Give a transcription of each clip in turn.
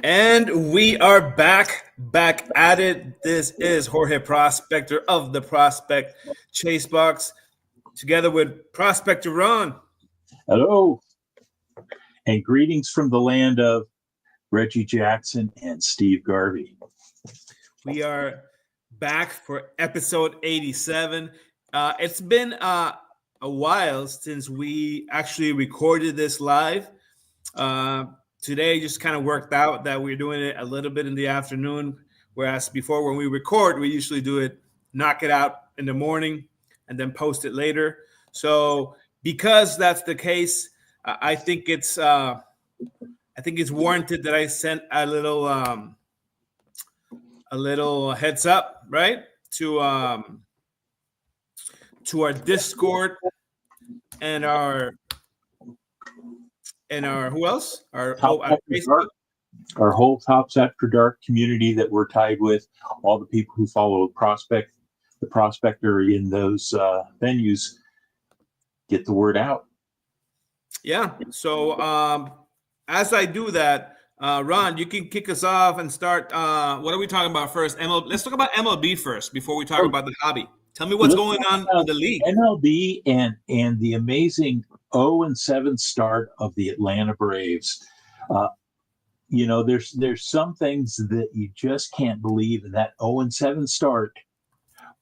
And we are back at it. This is Jorge Prospector of the Prospect Chase Box, together with Prospector Ron. Hello, and greetings from the land of Reggie Jackson and Steve Garvey. We are back for episode 87. It's been a while since we actually recorded this live. Today just kind of worked out that we're doing it a little bit in the afternoon, whereas before when we record, we usually do it, knock it out in the morning and then post it later. So because that's the case, I think it's warranted that I sent a little heads up, right, to our Discord and our who else? Our Facebook. Our whole Tops After Dark community that we're tied with, all the people who follow the Prospector in those venues, get the word out. Yeah. So as I do that, Ron, you can kick us off and start. What are we talking about first? Let's talk about MLB first before we talk about the hobby. Tell me what's going on in the league. MLB and the amazing 0-7 start of the Atlanta Braves. There's some things that you just can't believe in that 0-7 start.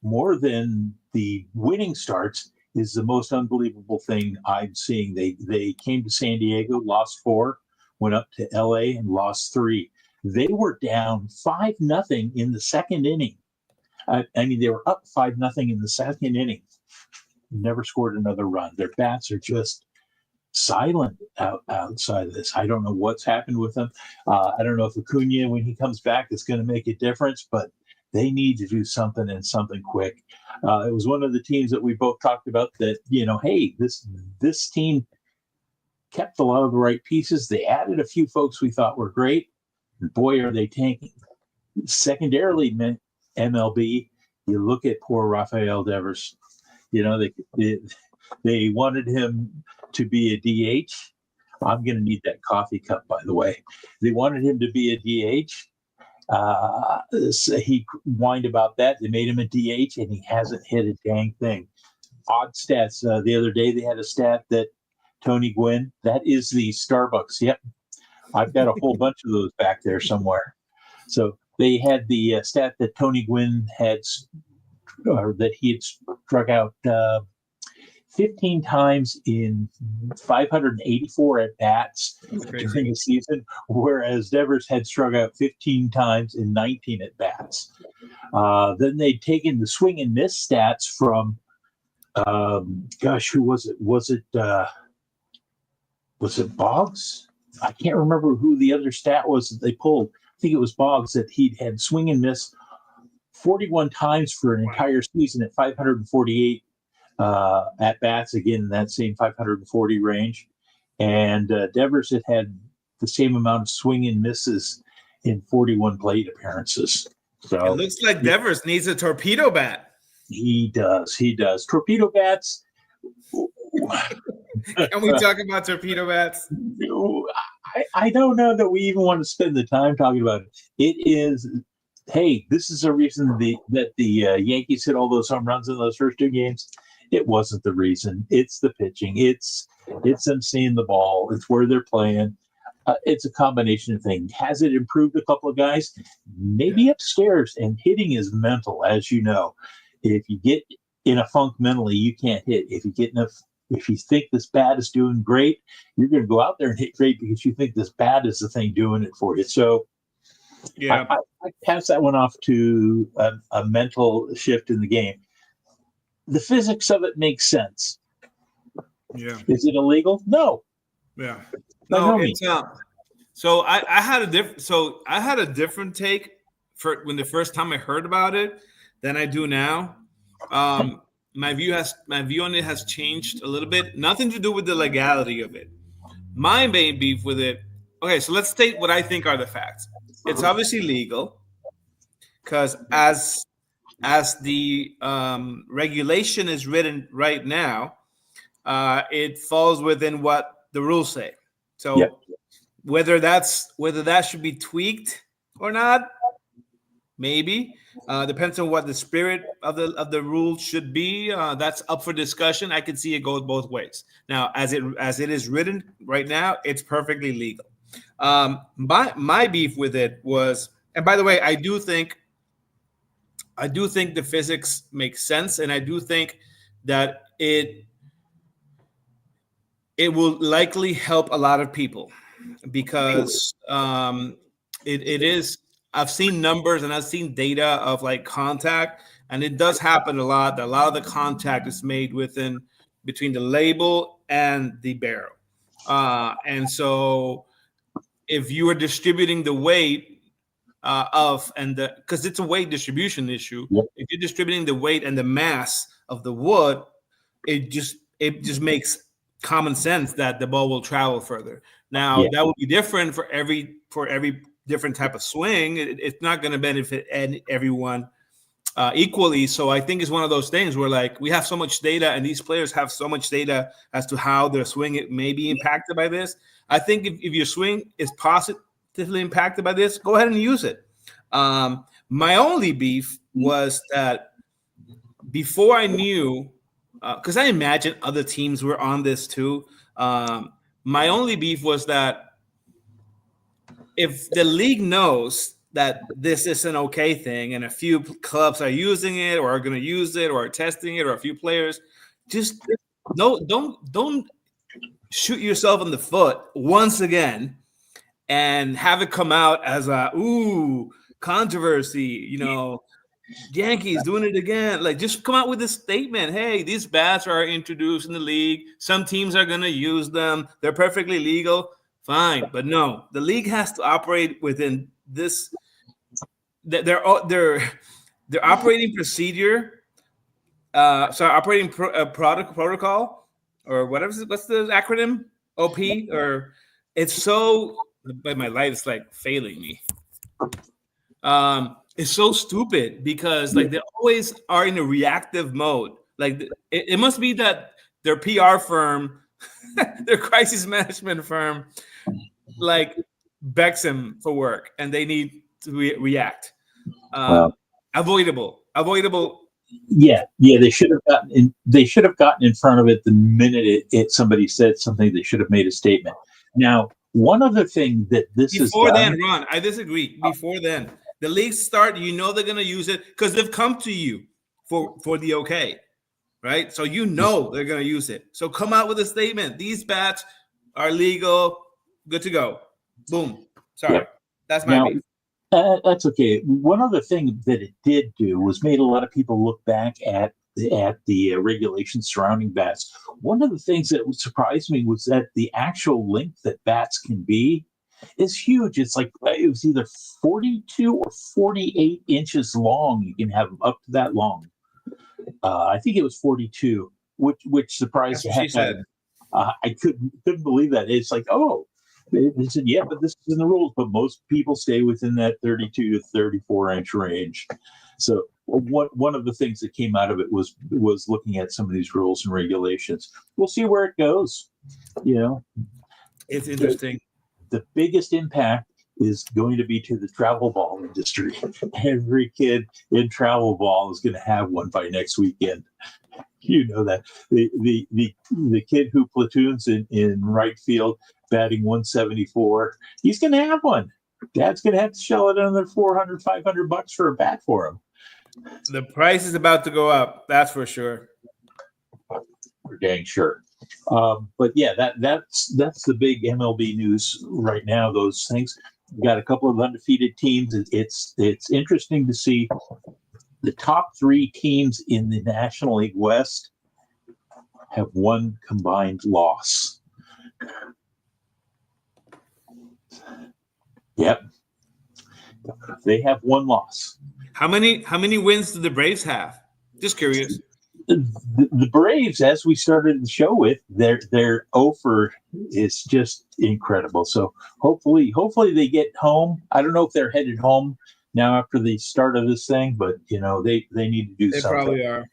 More than the winning starts is the most unbelievable thing I'm seeing. They came to San Diego, lost 4, went up to LA and lost 3. They were down 5-0 in the second inning. They were up 5-0 in the second inning. Never scored another run. Their bats are just silent outside of this. I don't know what's happened with them. I don't know if Acuna, when he comes back, is going to make a difference, but they need to do something and something quick. It was one of the teams that we both talked about that, hey, this team kept a lot of the right pieces. They added a few folks we thought were great. And boy, are they tanking. Secondarily, MLB, you look at poor Rafael Devers. They wanted him to be a DH. I'm going to need that coffee cup, by the way. They wanted him to be a DH. So he whined about that. They made him a DH, and he hasn't hit a dang thing. Odd stats. The other day, they had a stat that Tony Gwynn, that is the Starbucks. Yep. I've got a whole bunch of those back there somewhere. So they had the stat that Tony Gwynn had, or that he had struck out 15 times in 584 at bats during the season, whereas Devers had struck out 15 times in 19 at bats. Then they'd taken the swing and miss stats from, who was it? Was it Boggs? I can't remember who the other stat was that they pulled. I think it was Boggs, that he'd had swing and miss 41 times for an entire season at 548 at bats, again in that same 540 range. And Devers had the same amount of swing and misses in 41 plate appearances. So it looks like Devers needs a torpedo bat. He does. Torpedo bats. Can we talk about torpedo bats? I don't know that we even want to spend the time talking about it. It is, hey, this is a reason that the Yankees hit all those home runs in those first 2 games. It wasn't the reason. It's the pitching. It's them seeing the ball. It's where they're playing. It's a combination of things. Has it improved a couple of guys? Maybe upstairs. And hitting is mental, as you know. If you get in a funk mentally, you can't hit. If you think this bat is doing great, you're going to go out there and hit great because you think this bat is the thing doing it for you. So yeah, I pass that one off to a mental shift in the game. The physics of it makes sense. Yeah. Is it illegal? No. Yeah. No, it's not. So I had a different take for when the first time I heard about it than I do now. My view on it has changed a little bit. Nothing to do with the legality of it. My main beef with it. Okay, so let's state what I think are the facts. It's obviously legal because as the regulation is written right now, it falls within what the rules say. So Whether that should be tweaked or not, maybe depends on what the spirit of the rule should be. That's up for discussion. I can see it goes both ways. Now, as it is written right now, it's perfectly legal. My beef with it was, and by the way, I do think the physics makes sense, and I do think that it will likely help a lot of people because it is. I've seen numbers and I've seen data of like contact, and it does happen a lot. That a lot of the contact is made between the label and the barrel, and so if you are distributing the weight because it's a weight distribution issue. Yep. If you're distributing the weight and the mass of the wood, it just makes common sense that the ball will travel further. Now that would be different for every different type of swing. It's not going to benefit everyone equally. So I think it's one of those things where like we have so much data and these players have so much data as to how their swing may be impacted by this. I think if your swing is positively impacted by this, go ahead and use it. My only beef was that before I knew, because I imagine other teams were on this too. My only beef was that if the league knows that this is an okay thing and a few clubs are using it or are going to use it or are testing it or a few players, just don't shoot yourself in the foot once again and have it come out as a controversy, Yankees doing it again. Like, just come out with a statement. Hey, these bats are introduced in the league. Some teams are going to use them. They're perfectly legal. Fine. But no, the league has to operate within this. Their operating procedure, operating protocol, or whatever. What's the acronym? OP, or it's so. But my light is like failing me. It's so stupid because like they always are in a reactive mode. Like it must be that their PR firm, their crisis management firm, like begs them for work and they need to react. Avoidable. Yeah. They should have gotten in front of it the minute somebody said something. They should have made a statement. Now, one other thing that this is before then, Ron, I disagree. Before then, the leagues start. They're going to use it because they've come to you for the okay, right? So they're going to use it. So come out with a statement. These bats are legal. Good to go. Boom. Sorry, that's my beef. That's okay. One other thing that it did do was made a lot of people look back at the regulations surrounding bats. One of the things that surprised me was that the actual length that bats can be is huge. It's like it was either 42 or 48 inches long. You can have them up to that long. I think it was 42, which surprised me. I couldn't believe that. It's like, they said, but this is in the rules. But most people stay within that 32 to 34 inch range. So one of the things that came out of it was looking at some of these rules and regulations. We'll see where it goes. It's interesting. The biggest impact is going to be to the travel ball industry. Every kid in travel ball is going to have one by next weekend. That the kid who platoons in right field batting 174, he's going to have one. Dad's going to have to shell it another $400, $500 for a bat for him. The price is about to go up. That's for sure. For dang sure. But yeah, that's the big MLB news right now. Those things. We've got a couple of undefeated teams. It's interesting to see the top three teams in the National League West have one combined loss. Yep. They have one loss. How many wins do the Braves have? Just curious. The Braves, as we started the show with, their offer is just incredible. So hopefully they get home. I don't know if they're headed home now after the start of this thing, but they need to do something. They probably are.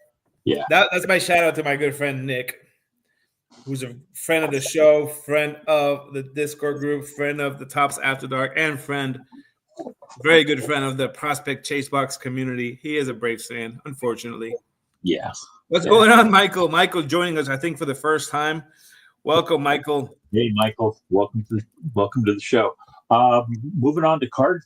Yeah. That's my shout out to my good friend Nick. who's a friend of the show, friend of the Discord group, friend of the Tops After Dark, and very good friend of the Prospect Chase Box community. He is a Braves fan, unfortunately. Yeah. What's going on, Michael? Michael joining us, I think, for the first time. Welcome, Michael. Hey, Michael. Welcome to the show. Moving on to card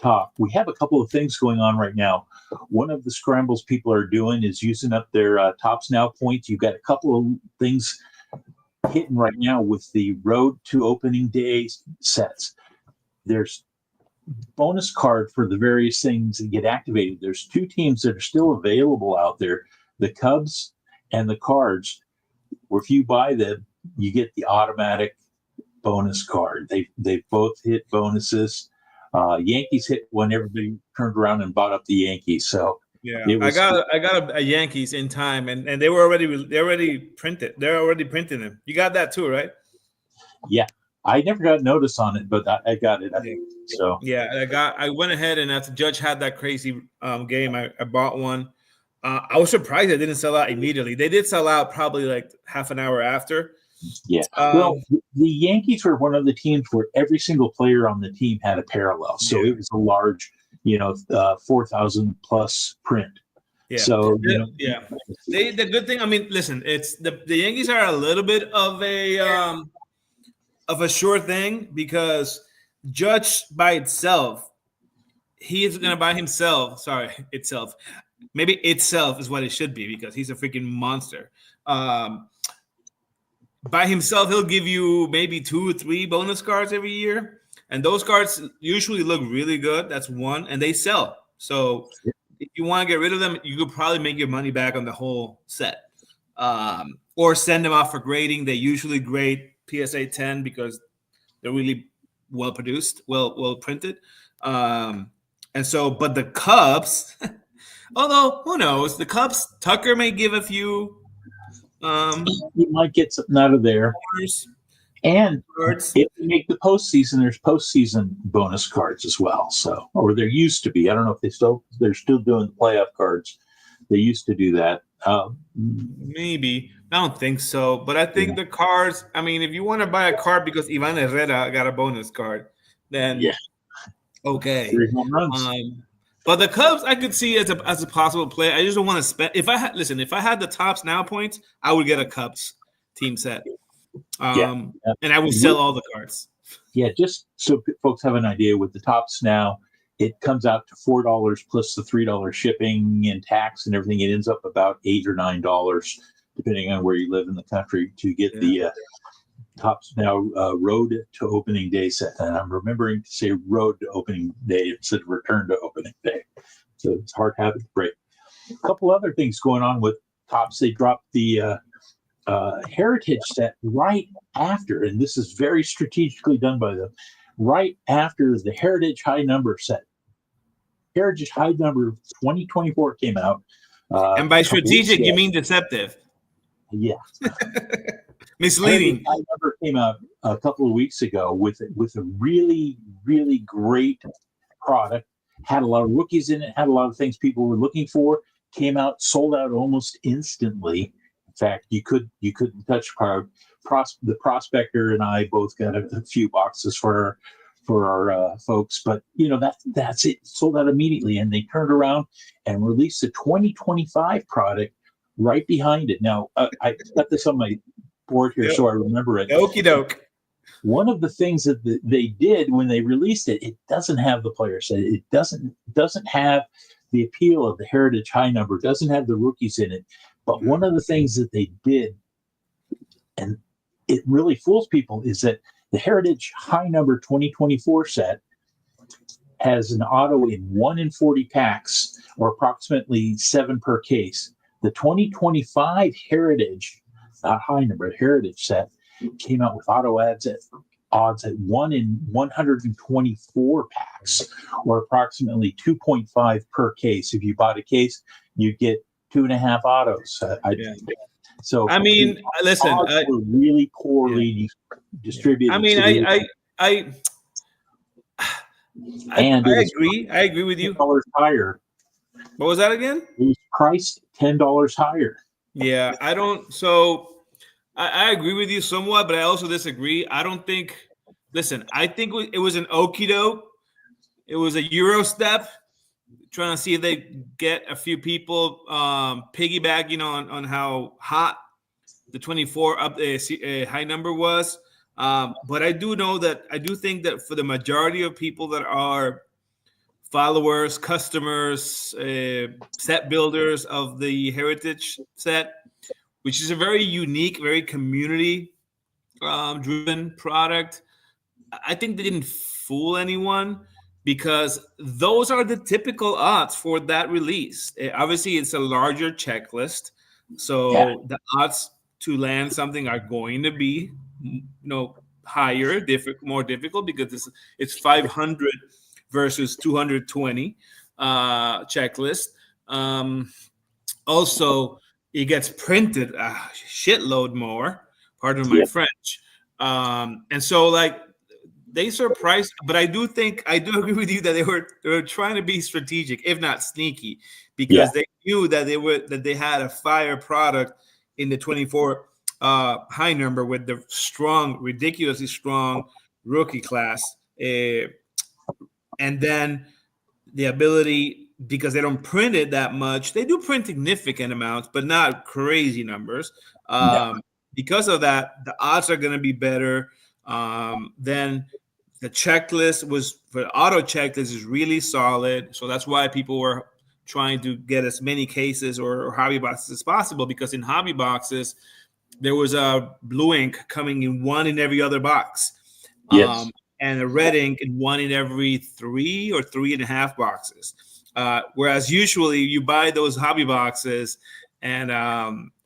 talk. We have a couple of things going on right now. One of the scrambles people are doing is using up their Tops Now points. You've got a couple of things hitting right now with the Road to Opening Day sets. There's bonus card for the various things that get activated. There's two teams that are still available out there, the Cubs and the Cards, where if you buy them, you get the automatic bonus card. They both hit bonoses. Yankees hit when everybody turned around and bought up the Yankees. So yeah, I got a Yankees in time, and they already printed. They're already printing them. You got that too, right? Yeah, I never got notice on it, but I got it. So yeah, I went ahead, and after Judge had that crazy game, I bought one. I was surprised it didn't sell out immediately. They did sell out probably like half an hour after. Yeah. Well, the Yankees were one of the teams where every single player on the team had a parallel. So it was a large, 4,000 plus print. Yeah. So, the good thing, I mean, listen, it's the Yankees are a little bit of a sure thing because Judge by itself, he is going to buy himself. Sorry, itself. Maybe itself is what it should be because he's a freaking monster. By himself, he'll give you maybe 2 or 3 bonus cards every year. And those cards usually look really good. That's one. And they sell. So if you want to get rid of them, you could probably make your money back on the whole set. Or send them off for grading. They usually grade PSA 10 because they're really well produced, well printed. And so, but the Cubs, although who knows, the Cubs, Tucker may give a few. You might get something out of there. And if you make the postseason, there's postseason bonus cards as well. So, or there used to be. I don't know if they're still doing the playoff cards. They used to do that. Maybe. I don't think so. But I think the cards, I mean, if you want to buy a card because Ivan Herrera got a bonus card, then okay. But the Cubs, I could see as a possible play. I just don't want to spend. If I had the Tops Now points, I would get a Cubs team set, and I would sell all the cards. Yeah, just so folks have an idea, with the Tops Now, it comes out to $4 plus the $3 shipping and tax and everything. It ends up about $8 or $9, depending on where you live in the country, to get the Tops Now Road to Opening Day set. And I'm remembering to say Road to Opening Day instead of Return to Opening Day. So it's a hard habit to break. A couple other things going on with Tops. They dropped the Heritage set right after, and this is very strategically done by them, right after the Heritage High Number set. Heritage High Number 2024 came out. And by strategic, you mean deceptive. Yeah. Misleading. High Number came out a couple of weeks ago with a really, really great product. Had a lot of rookies in it, had a lot of things people were looking for. Came out, sold out almost instantly. In fact, you couldn't touch the Prospector and I both got a few boxes for our folks, but that's it. Sold out immediately, and they turned around and released a 2025 product right behind it. Now I got this on my board here, so I remember it. Okie doke. One of the things that they did when they released it, it doesn't have the player set. It doesn't have the appeal of the Heritage High Number. Doesn't have the rookies in it. But one of the things that they did, and it really fools people, is that the Heritage High Number 2024 set has an auto in 1 in 40 packs, or approximately 7 per case. The 2025 Heritage, not High Number, Heritage set came out with auto odds at 1 in 124 packs, or approximately 2.5 per case. If you bought a case, you get 2.5 autos. So I mean, listen, were really poorly distributed. I mean, I agree with you. $10 higher. What was that again? It was priced $10 higher. Yeah, I don't. So I agree with you somewhat, but I also disagree. I don't think. Listen, I think it was an okie doke. It was a Euro step, trying to see if they get a few people piggyback, on how hot the 24 up high number was. But I do think that for the majority of people that are followers, customers, set builders of the Heritage set, which is a very unique, very community driven product, I think they didn't fool anyone because those are the typical odds for that release. Obviously, it's a larger checklist, so the odds to land something are going to be, higher, more difficult because it's 500 versus 220 checklist. Also, it gets printed a shitload more. Pardon my French. And so, like, they surprised, but I do agree with you that they were trying to be strategic, if not sneaky, because they knew that they had a fire product in the 24 high number with the ridiculously strong rookie class, and then the ability, because they don't print it that much. They do print significant amounts, but not crazy numbers. Because of that, the odds are going to be better. Then the checklist for the auto checklist is really solid. So that's why people were trying to get as many cases or hobby boxes as possible, because in hobby boxes, there was a blue ink coming in one in every other box. Yes. And a red ink in one in every 3 or 3.5 boxes. Whereas usually you buy those hobby boxes and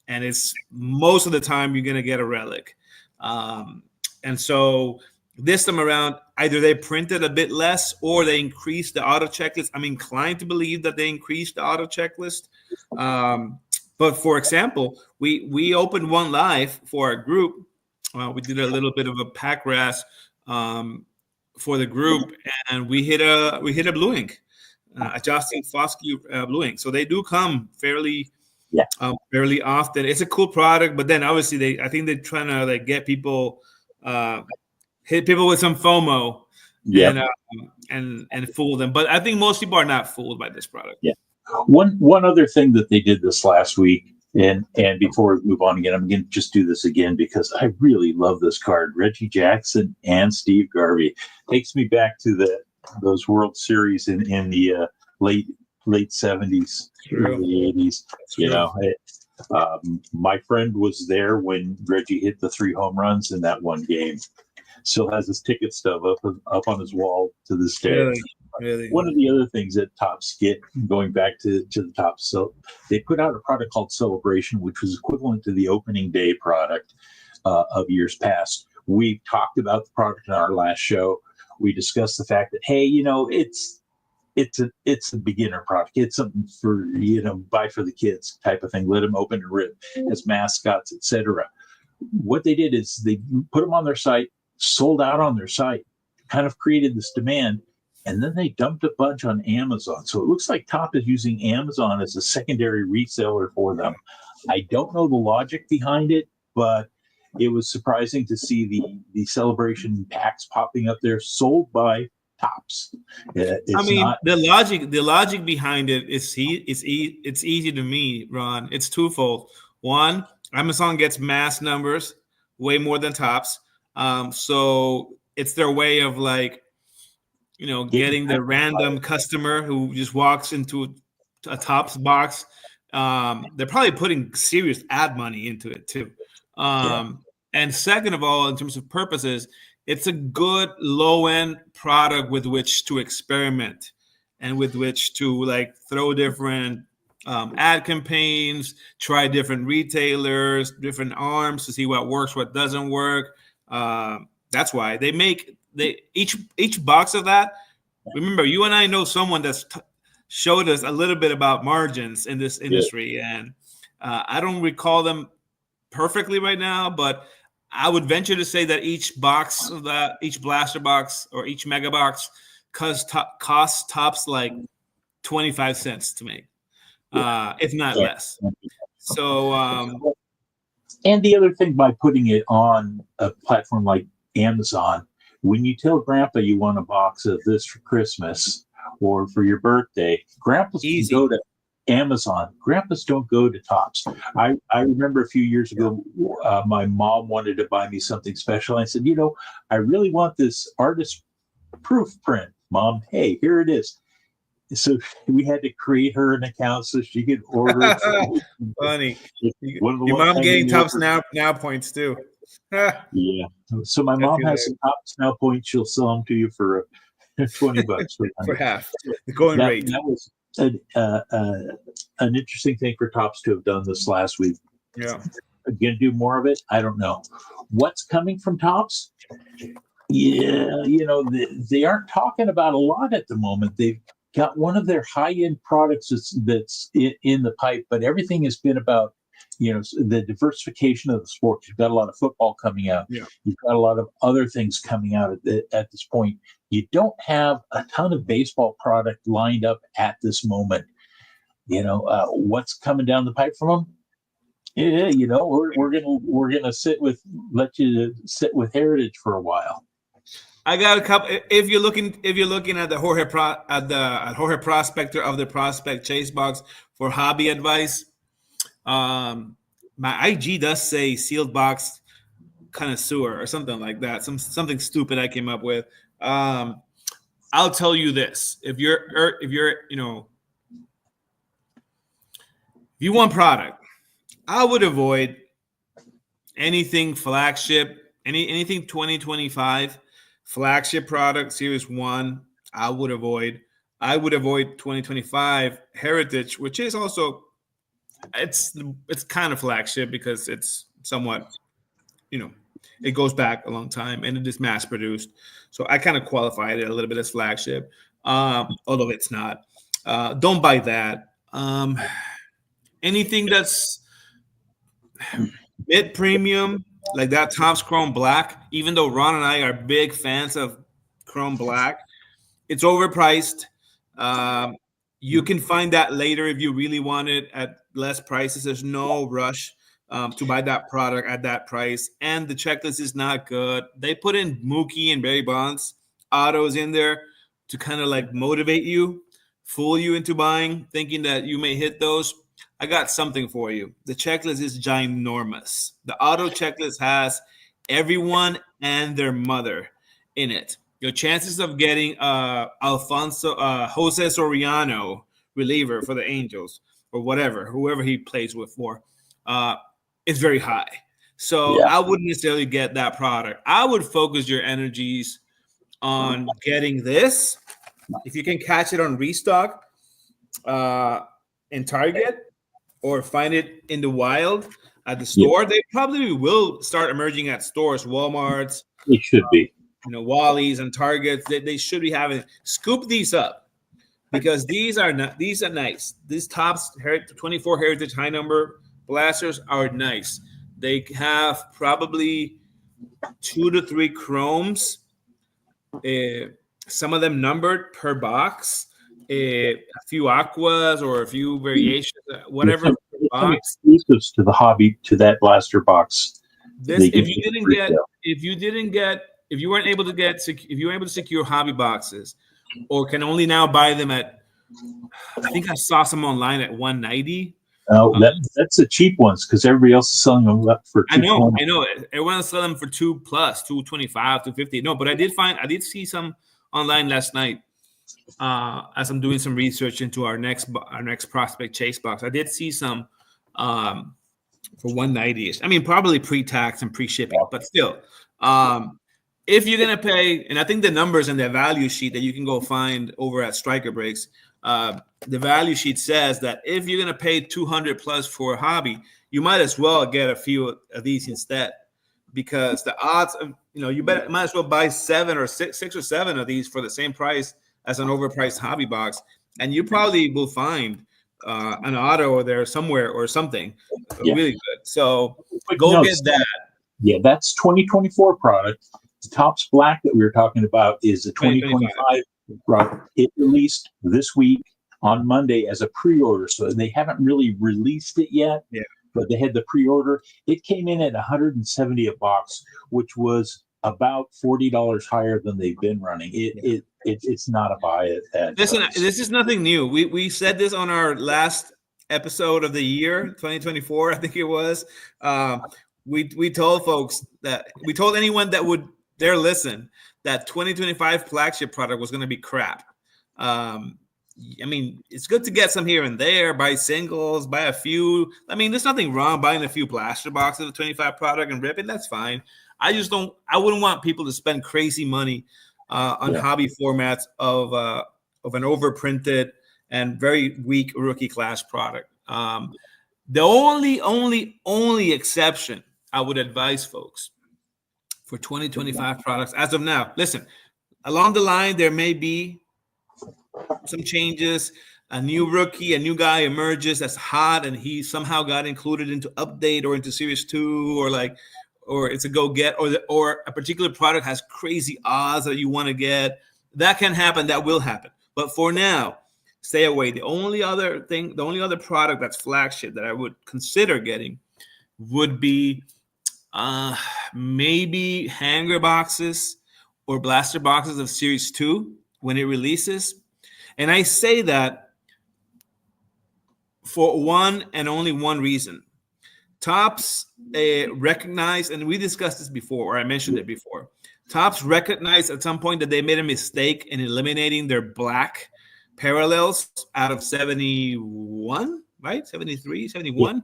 it's most of the time you're going to get a relic. And so this time around, either they printed a bit less or they increased the auto checklist. I'm inclined to believe that they increased the auto checklist. But for example, we opened one live for our group. We did a little bit of a pack ras for the group, and we hit a blue ink, a Justin Foskey blue ink. So they do come fairly often. It's a cool product, but then obviously I think they're trying to like get people, hit people with some FOMO, and fool them. But I think most people are not fooled by this product. Yeah. One other thing that they did this last week, and before we move on again, I'm going to just do this again because I really love this card. Reggie Jackson and Steve Garvey takes me back to those World Series in the late 70s, early 80s. My friend was there when Reggie hit the 3 home runs in that one game. Still has his ticket stub up on his wall to this day. Really? One of the other things that Topps get, going back to the Topps, so they put out a product called Celebration, which was equivalent to the opening day product of years past. We talked about the product in our last show. We discussed the fact that, hey, it's a beginner product. It's something for, buy for the kids type of thing. Let them open and rip as mascots, etc. What they did is they put them on their site, sold out on their site, kind of created this demand. And then they dumped a bunch on Amazon. So it looks like Topps is using Amazon as a secondary reseller for them. I don't know the logic behind it, but it was surprising to see the Celebration packs popping up there, sold by Topps. The logic behind it is it's easy to me, Ron. It's twofold. One, Amazon gets mass numbers, way more than Topps. So it's their way of getting the random customer who just walks into a Topps box. They're probably putting serious ad money into it too. And second of all, in terms of purposes, it's a good low-end product with which to experiment and with which to throw different ad campaigns, try different retailers, different arms to see what works, what doesn't work. That's why each box of that. Remember, you and I know someone that's showed us a little bit about margins in this industry, and I don't recall them perfectly right now, but I would venture to say that each blaster box or each mega box costs Topps like 25 cents to make, if not less. So And the other thing, by putting it on a platform like Amazon, when you tell Grandpa you want a box of this for Christmas or for your birthday, Grandpas can go to Amazon. Grandpas don't go to Tops. I remember a few years ago, my mom wanted to buy me something special. I said, I really want this artist proof print, Mom. Hey, here it is. So we had to create her an account so she could order. Funny. Your mom getting Tops now points too. Yeah. So my mom has some Tops now points. She'll sell them to you for $20 for half the going rate. That was an interesting thing for Tops to have done this last week. Yeah. Again, do more of it. I don't know what's coming from Tops. Yeah, they aren't talking about a lot at the moment. They've got one of their high-end products that's in the pipe, but everything has been about, the diversification of the sport. You've got a lot of football coming out. Yeah. You've got a lot of other things coming out at this point. You don't have a ton of baseball product lined up at this moment. What's coming down the pipe from them? Yeah, we're gonna let you sit with Heritage for a while. I got a couple. If you're looking at the Jorge Prospector of the Prospect Chase box for hobby advice, my IG does say sealed box connoisseur or something like that. Something stupid I came up with. I'll tell you this: if you want product, I would avoid anything flagship, anything 2025. Flagship product Series 1, I would avoid 2025 Heritage, which is also it's kind of flagship because it's somewhat, it goes back a long time and it is mass produced. So I kind of qualified it a little bit as flagship, although it's not. Don't buy that. Anything that's mid premium, like that Topps Chrome Black, even though Ron and I are big fans of Chrome Black, it's overpriced. You can find that later if you really want it at less prices. There's no rush to buy that product at that price. And the checklist is not good. They put in Mookie and Barry Bonds autos in there to kind of like motivate you, fool you into buying, thinking that you may hit those. I got something for you. The checklist is ginormous. The auto checklist has everyone and their mother in it. Your chances of getting Jose Soriano reliever for the Angels or whoever he plays with for, is very high. So I wouldn't necessarily get that product. I would focus your energies on getting this. If you can catch it on restock in Target, or find it in the wild at the store. They probably will start emerging at stores, Walmarts. It should be. Wally's and Targets. They should be having. Scoop these up because these are nice. These Topps 24 Heritage high number blasters are nice. They have probably 2 to 3 chromes. Some of them numbered per box. A few aquas or a few variations, whatever some exclusives to the hobby, to that blaster box. If you weren't able to secure hobby boxes, or can only now buy them at, I think I saw some online at $190. Oh, that's the cheap ones because everybody else is selling them up for $220. I know. Everyone is selling them for $2+, $225, $250. No, but I did see some online last night. As I'm doing some research into our next Prospect Chase box, I did see some for $190. I mean, probably pre-tax and pre-shipping, but still, if you're gonna pay, and I think the numbers and the value sheet that you can go find over at Striker Breaks, the value sheet says that if you're gonna pay $200+ for a hobby, you might as well get a few of these instead, because the odds of might as well buy 6 or 7 of these for the same price as an overpriced hobby box, and you probably will find an auto there somewhere or something really good. So go get that. Yeah, that's 2024 product. The Topps Black that we were talking about is a 2025 product. It released this week on Monday as a pre-order, so they haven't really released it yet. Yeah. but they had the pre-order. It came in at $170 a box, which was about $40 higher than they've been running. It's not a buy at Listen, this is nothing new. We said this on our last episode of the year 2024, I think it was. We told folks that we told anyone that would dare listen that 2025 flagship product was going to be crap. I mean, it's good to get some here and there, buy singles, buy a few. I mean, there's nothing wrong buying a few blaster boxes of 25 product and rip it. That's fine. I wouldn't want people to spend crazy money on hobby formats of an overprinted and very weak rookie class product. The only exception I would advise folks for 2025 products as of now, listen, along the line, there may be some changes. A new rookie, a new guy emerges that's hot, and he somehow got included into update or into Series 2, or it's a go-get, or a particular product has crazy odds that you want to get. That can happen. That will happen. But for now, stay away. The only other product that's flagship that I would consider getting would be maybe hanger boxes or blaster boxes of Series 2 when it releases. And I say that for one and only one reason. Topps recognized, and we discussed this before, or I mentioned it before. Topps recognized at some point that they made a mistake in eliminating their black parallels out of 71, right? 73, 71.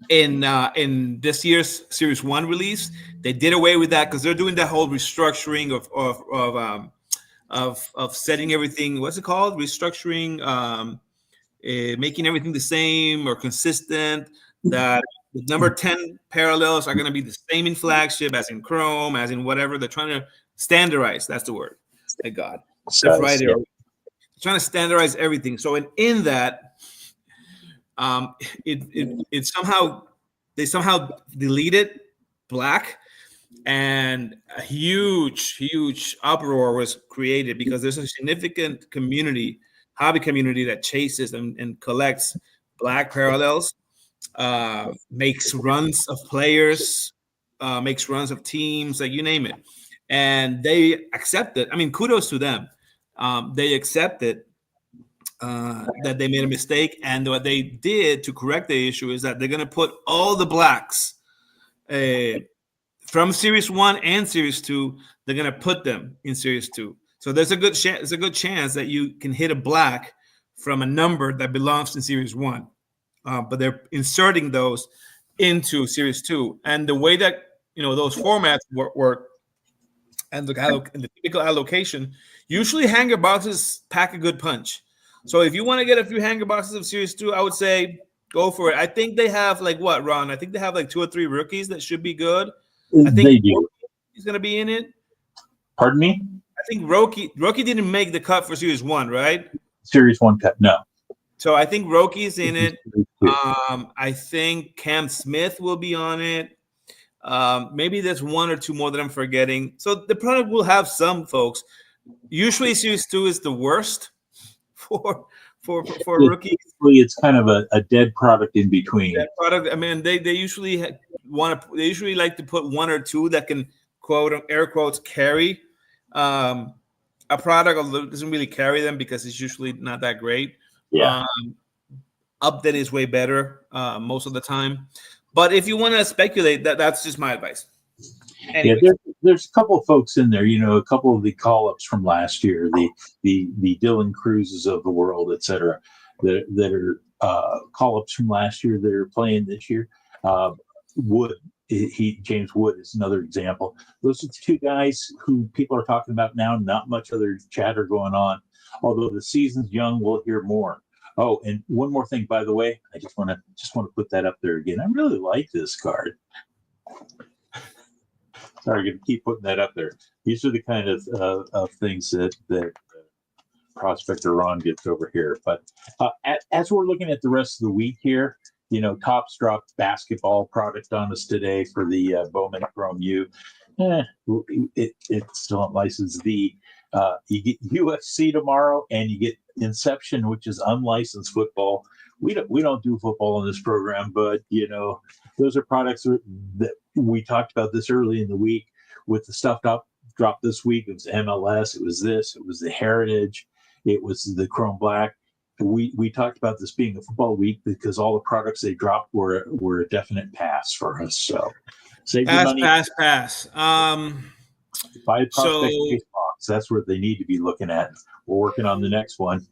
In this year's Series 1 release, they did away with that because they're doing that whole restructuring of setting everything. What's it called? Restructuring. Making everything the same or consistent, that the number 10 parallels are going to be the same in flagship as in Chrome, as in whatever. They're trying to standardize. That's the word. Thank God. That's right there. Trying to standardize everything. So in that, it somehow deleted black, and a huge uproar was created because there's a significant hobby community that chases and collects black parallels, makes runs of players, makes runs of teams, like you name it. And they accept it. I mean, kudos to them. They accepted that they made a mistake. And what they did to correct the issue is that they're going to put all the blacks from Series 1 and Series 2, they're going to put them in Series 2. So there's a good chance that you can hit a black from a number that belongs in Series 1, but they're inserting those into Series 2. And the way that those formats work and the typical allocation, usually hanger boxes pack a good punch. So if you want to get a few hanger boxes of Series 2, I would say go for it. I think they have Ron? I think they have 2 or 3 rookies that should be good. I think they do. He's going to be in it. Pardon me? I think Roki didn't make the cut for Series 1, right? Series 1 cut, no. So I think Roki's in it. I think Cam Smith will be on it. Maybe there's 1 or 2 more that I'm forgetting. So the product will have some folks. Usually Series 2 is the worst for rookies. It's kind of a dead product in between. Dead product. I mean, they usually like to put 1 or 2 that can air quotes carry a product, although it doesn't really carry them because it's usually not that great. Yeah. Update is way better most of the time. But if you want to speculate, that's just my advice. Anyway. Yeah, there's a couple of folks in there, a couple of the call-ups from last year, the Dylan Cruzes of the world, et cetera, that are call-ups from last year that are playing this year. James Wood is another example. Those are the 2 guys who people are talking about now. Not much other chatter going on. Although the season's young, we'll hear more. Oh, and one more thing, by the way, I just want to put that up there again. I really like this card. Sorry, I'm going to keep putting that up there. These are the kind of things that prospector Ron gets over here. But as we're looking at the rest of the week here, Topps dropped basketball product on us today for the Bowman Chrome U. It's still on license. The You get UFC tomorrow, and you get Inception, which is unlicensed football. We don't do football in this program, but those are products that we talked about this early in the week with the stuff dropped this week. It was MLS, it was the Heritage, it was the Chrome Black. We talked about this being a football week because all the products they dropped were a definite pass for us. So save your money. Pass. Buy Prospect Chase Box. That's what they need to be looking at. We're working on the next one.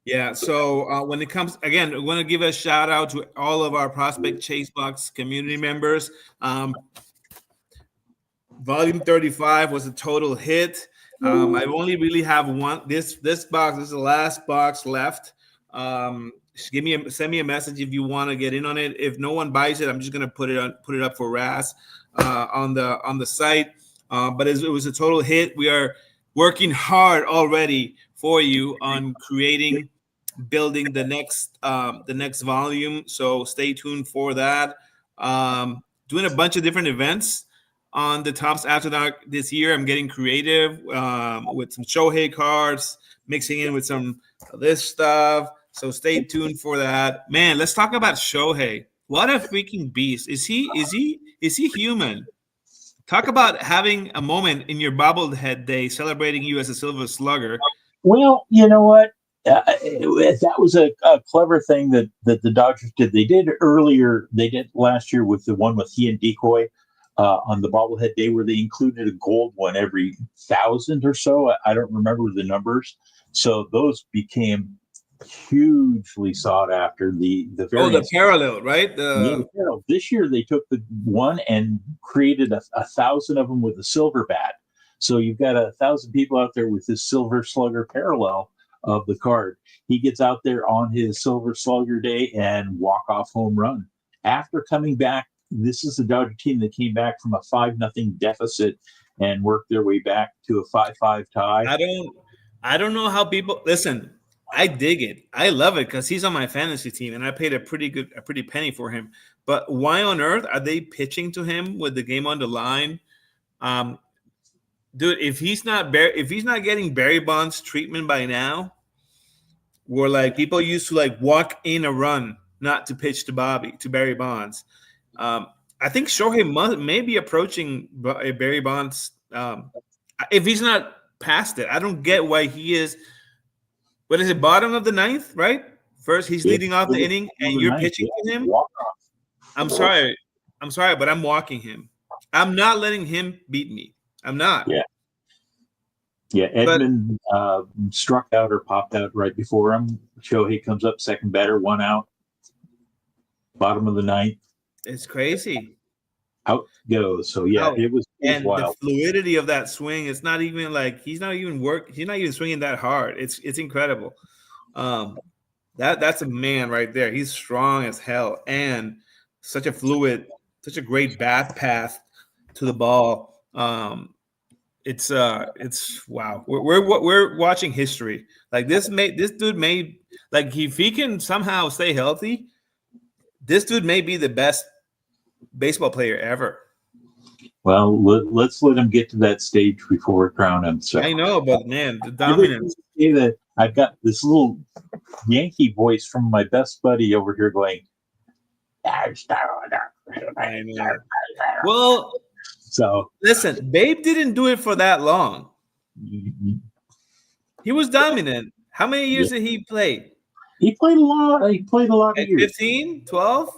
Yeah. So when it comes, again, I want to give a shout out to all of our Prospect Chase Box community members. Volume 35 was a total hit. I only really have one. This box. This is the last box left. Send me a message if you want to get in on it. If no one buys it, I'm just gonna put it up for Raz on the site. But it was a total hit. We are working hard already for you on building the next volume. So stay tuned for that. Doing a bunch of different events on the Topps After Dark this year. I'm getting creative with some Shohei cards, mixing in with some of this stuff. So stay tuned for that. Man, let's talk about Shohei. What a freaking beast. Is he human? Talk about having a moment in your bobblehead day celebrating you as a Silver Slugger. Well, you know what? That was a clever thing that the Dodgers did. They did earlier. They did last year with the one with he and Decoy on the bobblehead day, where they included a gold one every 1,000 or so. I don't remember the numbers. So those became hugely sought after. The parallel, right? The parallel. This year they took the one and created 1,000 of them with a silver bat. So you've got 1,000 people out there with this Silver Slugger parallel of the card. He gets out there on his Silver Slugger day and walk-off home run. After coming back, this is the Dodger team that came back from a 5-0 deficit and worked their way back to a 5-5 tie. I don't know how people listen. I dig it. I love it because he's on my fantasy team, and I paid a pretty penny for him. But why on earth are they pitching to him with the game on the line? Dude, if he's not getting Barry Bonds treatment by now, where like people used to like walk in a run, not to pitch to Barry Bonds. I think Shohei may be approaching Barry Bonds. If he's not past it, I don't get why he is. What is it? Bottom of the ninth, right? First, he's leading off the inning, and you're pitching to him. I'm sorry, but I'm walking him. I'm not letting him beat me. I'm not. Yeah. Edmund struck out or popped out right before him. Shohei comes up, second batter, 1 out. Bottom of the ninth. It's crazy. Out goes. So it was wild. The fluidity of that swing. It's not even like he's not even swinging that hard. It's incredible. That's a man right there. He's strong as hell and such a great bat path to the ball. It's wow. We're watching history. Like this dude may, like, if he can somehow stay healthy, this dude may be the best baseball player ever. Well, let's let him get to that stage before we crown him. So I know, but man, the dominance. That I've got this little Yankee voice from my best buddy over here going. I know. Well, so listen, Babe didn't do it for that long. He was dominant. How many years did he play? He played a lot. He played a lot of years. 15, 12?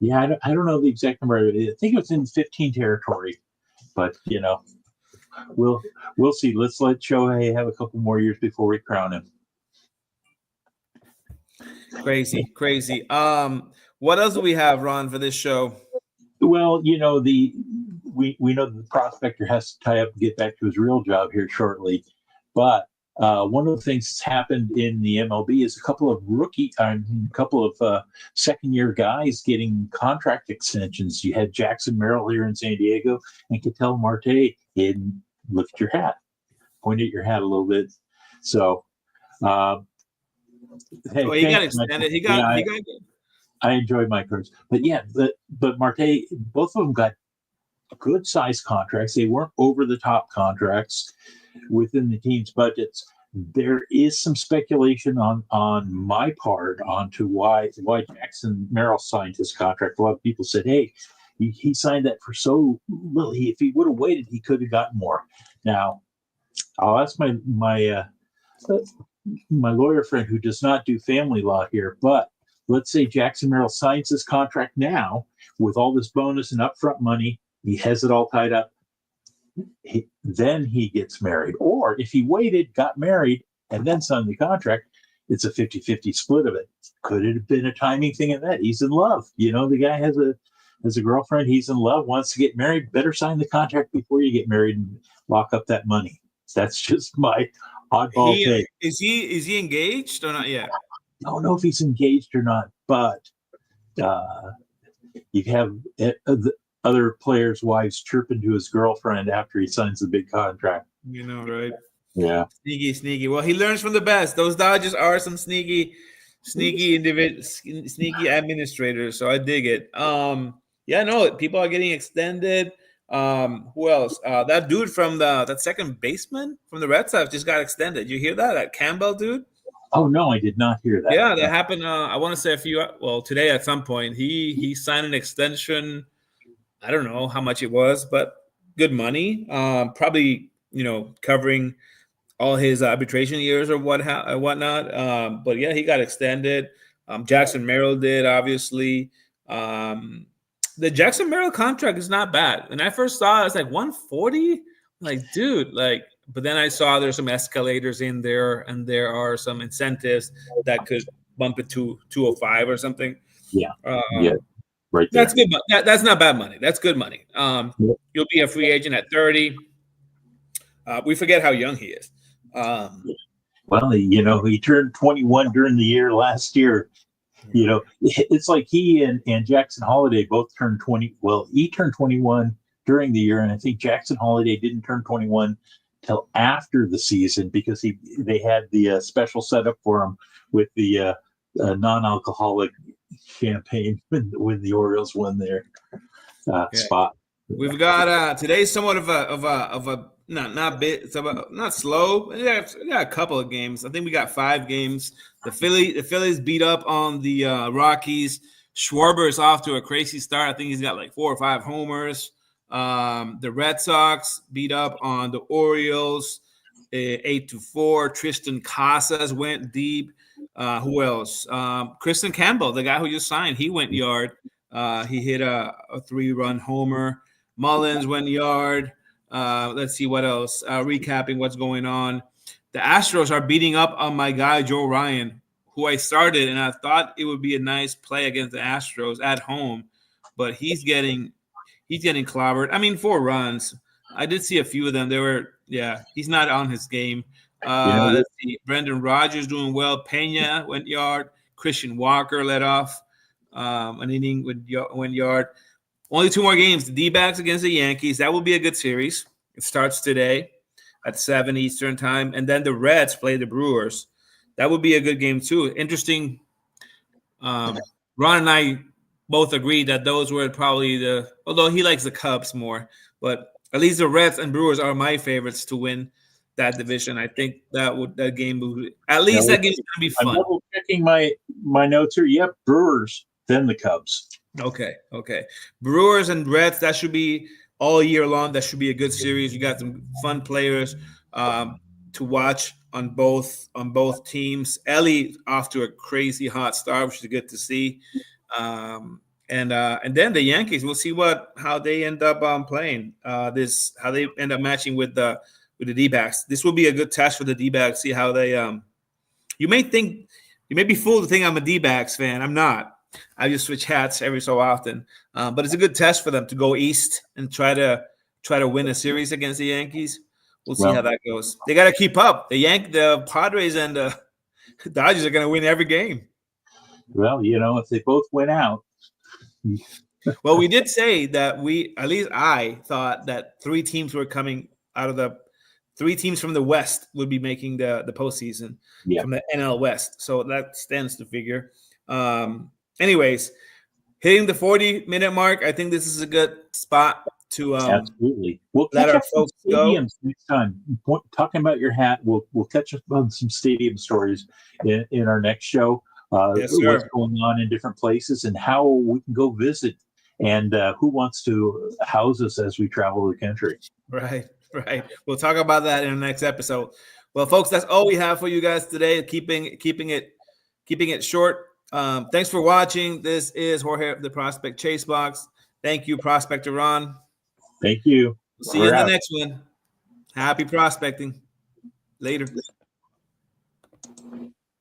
Yeah, I don't know the exact number. I think it was in 15 territory. But, we'll see. Let's let Shohei have a couple more years before we crown him. Crazy. What else do we have, Ron, for this show? Well, we know the prospector has to tie up and get back to his real job here shortly. But one of the things that's happened in the MLB is a couple of second-year guys getting contract extensions. You had Jackson Merrill here in San Diego and Ketel Marte in. Look at your hat. Point at your hat a little bit. So, hey, he got extended. He got. I enjoyed my cards, but Marte, both of them got good size contracts. They weren't over the top contracts. within the team's budgets. There is some speculation on my part onto why Jackson Merrill signed his contract. A lot of people said, "Hey, he signed that for so little. If he would have waited, he could have gotten more." Now, I'll ask my lawyer friend who does not do family law here, but let's say Jackson Merrill signs this contract now with all this bonus and upfront money. He has it all tied up. Then he gets married. Or if he waited, got married, and then signed the contract, it's a 50-50 split of it. Could it have been a timing thing in that? He's in love. The guy has a girlfriend. He's in love, wants to get married. Better sign the contract before you get married and lock up that money. That's just my oddball take. Is he engaged or not yet? I don't know if he's engaged or not, but you have other players' wives chirping to his girlfriend after he signs the big contract. Right? Yeah. Sneaky. Well, he learns from the best. Those Dodgers are some sneaky administrators. So I dig it. People are getting extended. Who else? That dude from that second baseman from the Red Sox just got extended. You hear that? That Campbell dude? Oh no, I did not hear that. Yeah, that happened. I want to say today at some point. He signed an extension. I don't know how much it was, but good money. Probably, covering all his arbitration years or whatnot. But yeah, he got extended. Jackson Merrill did, obviously. The Jackson Merrill contract is not bad. When I first saw it, I was like 140. Like, dude, but then I saw there's some escalators in there, and there are some incentives that could bump it to 205 or something. Yeah. Right there. That's good. That's not bad money. That's good money. You'll be a free agent at 30. We forget how young he is. Well, he turned 21 during the year last year. It's like he and Jackson Holiday both turned 20. Well, he turned 21 during the year, and I think Jackson Holiday didn't turn 21 till after the season because they had the special setup for him with the non-alcoholic champagne when the Orioles won their spot. We've got today's somewhat of a not slow. We got a couple of games. I think we got 5 games. The Phillies beat up on the Rockies. Schwarber is off to a crazy start. I think he's got like 4 or 5 homers. The Red Sox beat up on the Orioles 8-4. Tristan Casas went deep. Who else? Kristen Campbell, the guy who just signed, he went yard. He hit a 3-run homer. Mullins went yard. Let's see what else. Recapping what's going on. The Astros are beating up on my guy Joe Ryan, who I started, and I thought it would be a nice play against the Astros at home, but he's getting clobbered. I mean, 4 runs. I did see a few of them. He's not on his game. Let's see. Brendan Rodgers doing well. Pena went yard. Christian Walker led off an inning, went yard. Only 2 more games. The D-backs against the Yankees. That will be a good series. It starts today at 7 Eastern time. And then the Reds play the Brewers. That would be a good game too. Interesting. Ron and I both agreed that those were probably although he likes the Cubs more, but at least the Reds and Brewers are my favorites to win that division. I think that game game's going to be fun. I'm double checking my notes here. Yep, Brewers, then the Cubs. Okay. Brewers and Reds, that should be all year long. That should be a good series. You got some fun players to watch on both teams. Ellie off to a crazy hot start, which is good to see. And then the Yankees, we'll see how they end up playing how they end up matching with the D-backs. This will be a good test for the D-backs. See how they you may be fooled to think I'm a D-backs fan. I'm not. I just switch hats every so often. But it's a good test for them to go east and try to win a series against the Yankees. We'll see how that goes. They got to keep up. The Padres and the Dodgers are going to win every game. Well, if they both win out. Well, we did say that at least I thought that 3 teams were coming out of the 3 teams from the West would be making the postseason from the NL West. So that stands to figure. Anyways, hitting the 40-minute mark, I think this is a good spot to absolutely. We'll let catch our up on folks go. stadiums next time. Talking about your hat, we'll catch up on some stadium stories in our next show. Yes, What's sir. going on in different places and how we can go visit, and who wants to house us as we travel the country. Right. We'll talk about that in the next episode. Well, folks, that's all we have for you guys today. Keeping it short. Thanks for watching. This is Jorge the Prospect Chase Box. Thank you, Prospector Ron. Thank you. See you in the next one. Happy prospecting. Later.